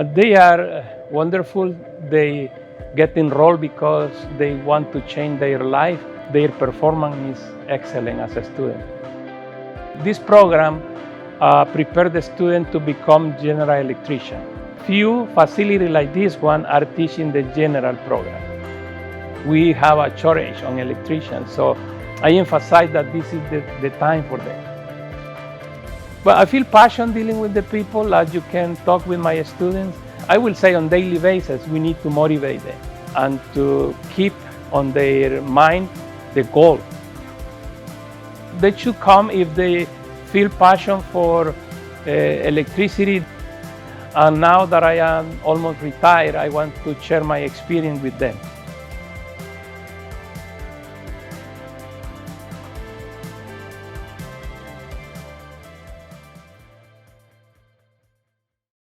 They are wonderful. They get enrolled because they want to change their life. Their performance is excellent as a student. This program prepares the student to become general electrician. Few facilities like this one are teaching the general program. We have a shortage on electricians, so I emphasize that this is the time for them. But I feel passion dealing with the people. As you can talk with my students, I will say on daily basis, we need to motivate them and to keep on their mind the goal. They should come if they feel passion for electricity. And now that I am almost retired, I want to share my experience with them.